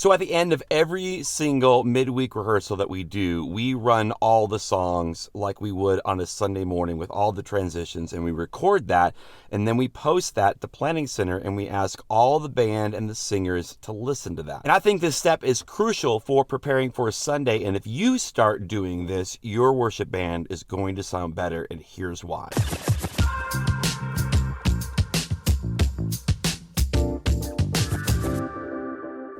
So at the end of every single midweek rehearsal that we do, we run all the songs like we would on a Sunday morning with all the transitions, and we record that, and then we post that to Planning Center, and we ask all the band and the singers to listen to that. And I think this step is crucial for preparing for a Sunday, and if you start doing this, your worship band is going to sound better, and here's why.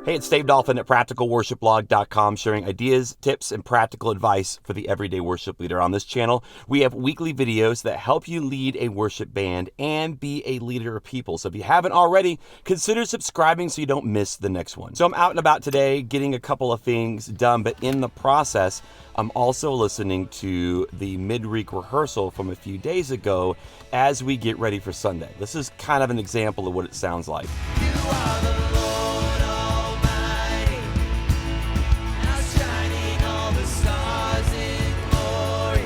Hey, it's Dave Dolphin at practicalworshipblog.com, sharing ideas, tips, and practical advice for the everyday worship leader. On this channel, we have weekly videos that help you lead a worship band and be a leader of people. So if you haven't already, consider subscribing so you don't miss the next one. So I'm out and about today getting a couple of things done, but in the process, I'm also listening to the midweek rehearsal from a few days ago as we get ready for Sunday. This is kind of an example of what it sounds like. You are the Lord Almighty, now shining all the stars in glory.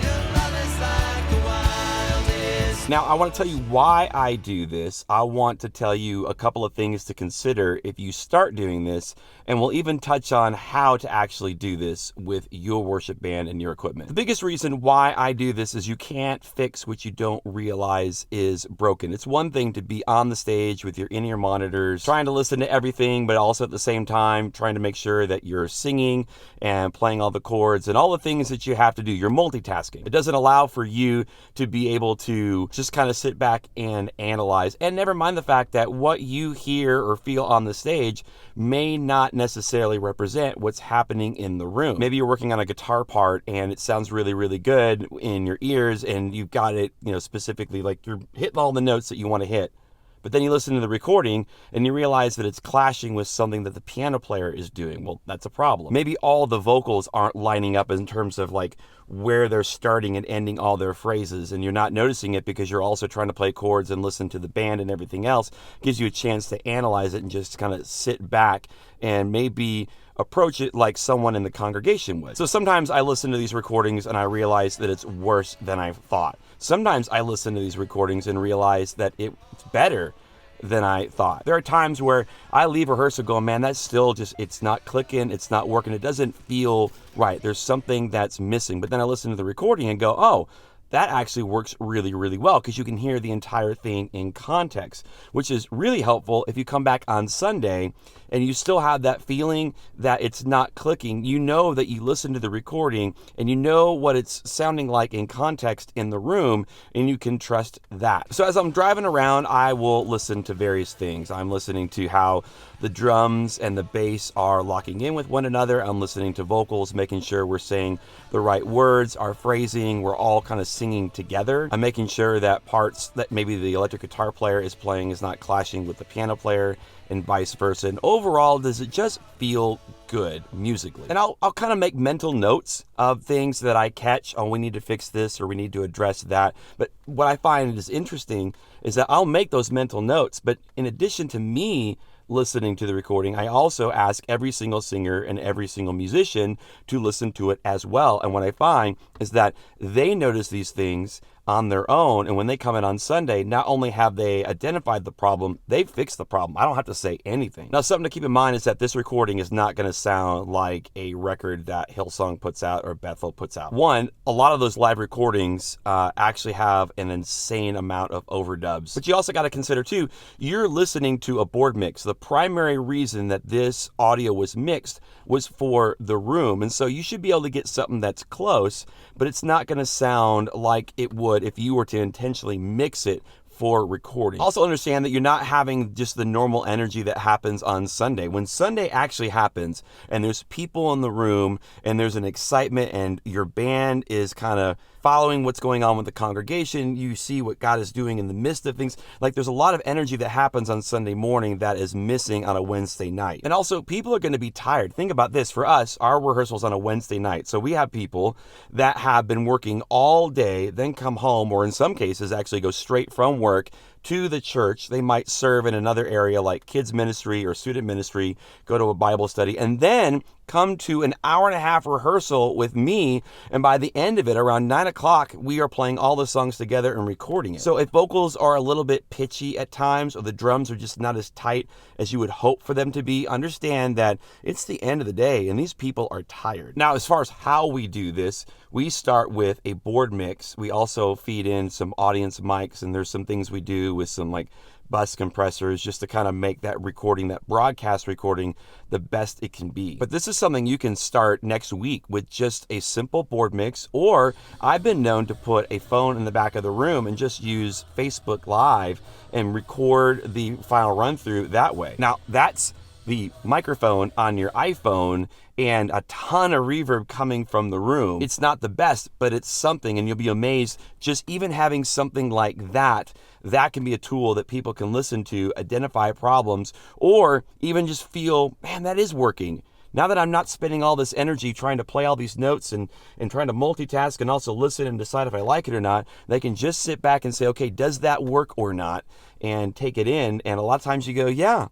Your love is like the wildest. Now, I want to tell you why I do this. I want to tell you a couple of things to consider if you start doing this, and we'll even touch on how to actually do this with your worship band and your equipment. The biggest reason why I do this is you can't fix what you don't realize is broken. It's one thing to be on the stage with your in-ear monitors, trying to listen to everything, but also at the same time trying to make sure that you're singing and playing all the chords and all the things that you have to do. You're multitasking. It doesn't allow for you to be able to just kind of sit back and analyze, and never mind the fact that what you hear or feel on the stage may not necessarily represent what's happening in the room. Maybe you're working on a guitar part and it sounds really, really good in your ears, and you've got it, specifically like you're hitting all the notes that you want to hit. But then you listen to the recording and you realize that it's clashing with something that the piano player is doing. Well, that's a problem. Maybe all the vocals aren't lining up in terms of like where they're starting and ending all their phrases, and you're not noticing it because you're also trying to play chords and listen to the band and everything else. It gives you a chance to analyze it and just kind of sit back and maybe approach it like someone in the congregation would. So sometimes I listen to these recordings and I realize that it's worse than I thought. Sometimes I listen to these recordings and realize that it's better than I thought. There are times where I leave rehearsal going, man, that's still just, it's not clicking, it's not working, it doesn't feel right. There's something that's missing. But then I listen to the recording and go, oh, that actually works really, really well, because you can hear the entire thing in context, which is really helpful if you come back on Sunday and you still have that feeling that it's not clicking. You know that you listen to the recording and you know what it's sounding like in context in the room, and you can trust that. So as I'm driving around, I will listen to various things. I'm listening to how the drums and the bass are locking in with one another. I'm listening to vocals, making sure we're saying the right words, our phrasing, we're all kind of singing together. I'm making sure that parts that maybe the electric guitar player is playing is not clashing with the piano player, and vice versa. And overall, does it just feel good musically? And I'll kind of make mental notes of things that I catch. Oh, we need to fix this, or we need to address that. But what I find is interesting is that I'll make those mental notes, but in addition to me listening to the recording, I also ask every single singer and every single musician to listen to it as well. And what I find is that they notice these things on their own, and when they come in on Sunday, not only have they identified the problem, they've fixed the problem. I don't have to say anything. Now, something to keep in mind is that this recording is not going to sound like a record that Hillsong puts out or Bethel puts out. One, a lot of those live recordings actually have an insane amount of overdubs. But you also got to consider too, you're listening to a board mix. The primary reason that this audio was mixed was for the room, and so you should be able to get something that's close, but it's not going to sound like it would if you were to intentionally mix it for recording. Also understand that you're not having just the normal energy that happens on Sunday. When Sunday actually happens and there's people in the room and there's an excitement and your band is kind of following what's going on with the congregation, you see what God is doing in the midst of things. Like, there's a lot of energy that happens on Sunday morning that is missing on a Wednesday night. And also, people are going to be tired. Think about this. For us, our rehearsal's on a Wednesday night. So we have people that have been working all day, then come home, or in some cases actually go straight from work to the church. They might serve in another area like kids ministry or student ministry, go to a Bible study, and then come to an hour-and-a-half rehearsal with me, and by the end of it, around 9 o'clock, we are playing all the songs together and recording it. So if vocals are a little bit pitchy at times, or the drums are just not as tight as you would hope for them to be, understand that it's the end of the day, and these people are tired. Now, as far as how we do this, we start with a board mix. We also feed in some audience mics, and there's some things we do with some like bus compressors just to kind of make that recording, that broadcast recording, the best it can be. But this is something you can start next week with just a simple board mix, or I've been known to put a phone in the back of the room and just use Facebook Live and record the final run through that way. Now, that's the microphone on your iPhone and a ton of reverb coming from the room. It's not the best, but it's something, and you'll be amazed just even having something like that. That can be a tool that people can listen to, identify problems, or even just feel, man, that is working. Now that I'm not spending all this energy trying to play all these notes and trying to multitask and also listen and decide if I like it or not, they can just sit back and say, okay, does that work or not? And take it in. And a lot of times you go, yeah,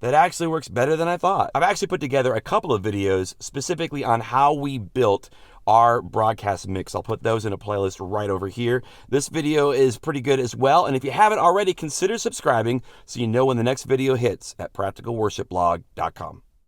that actually works better than I thought. I've actually put together a couple of videos specifically on how we built our broadcast mix. I'll put those in a playlist right over here. This video is pretty good as well. And if you haven't already, consider subscribing so you know when the next video hits at practicalworshipblog.com.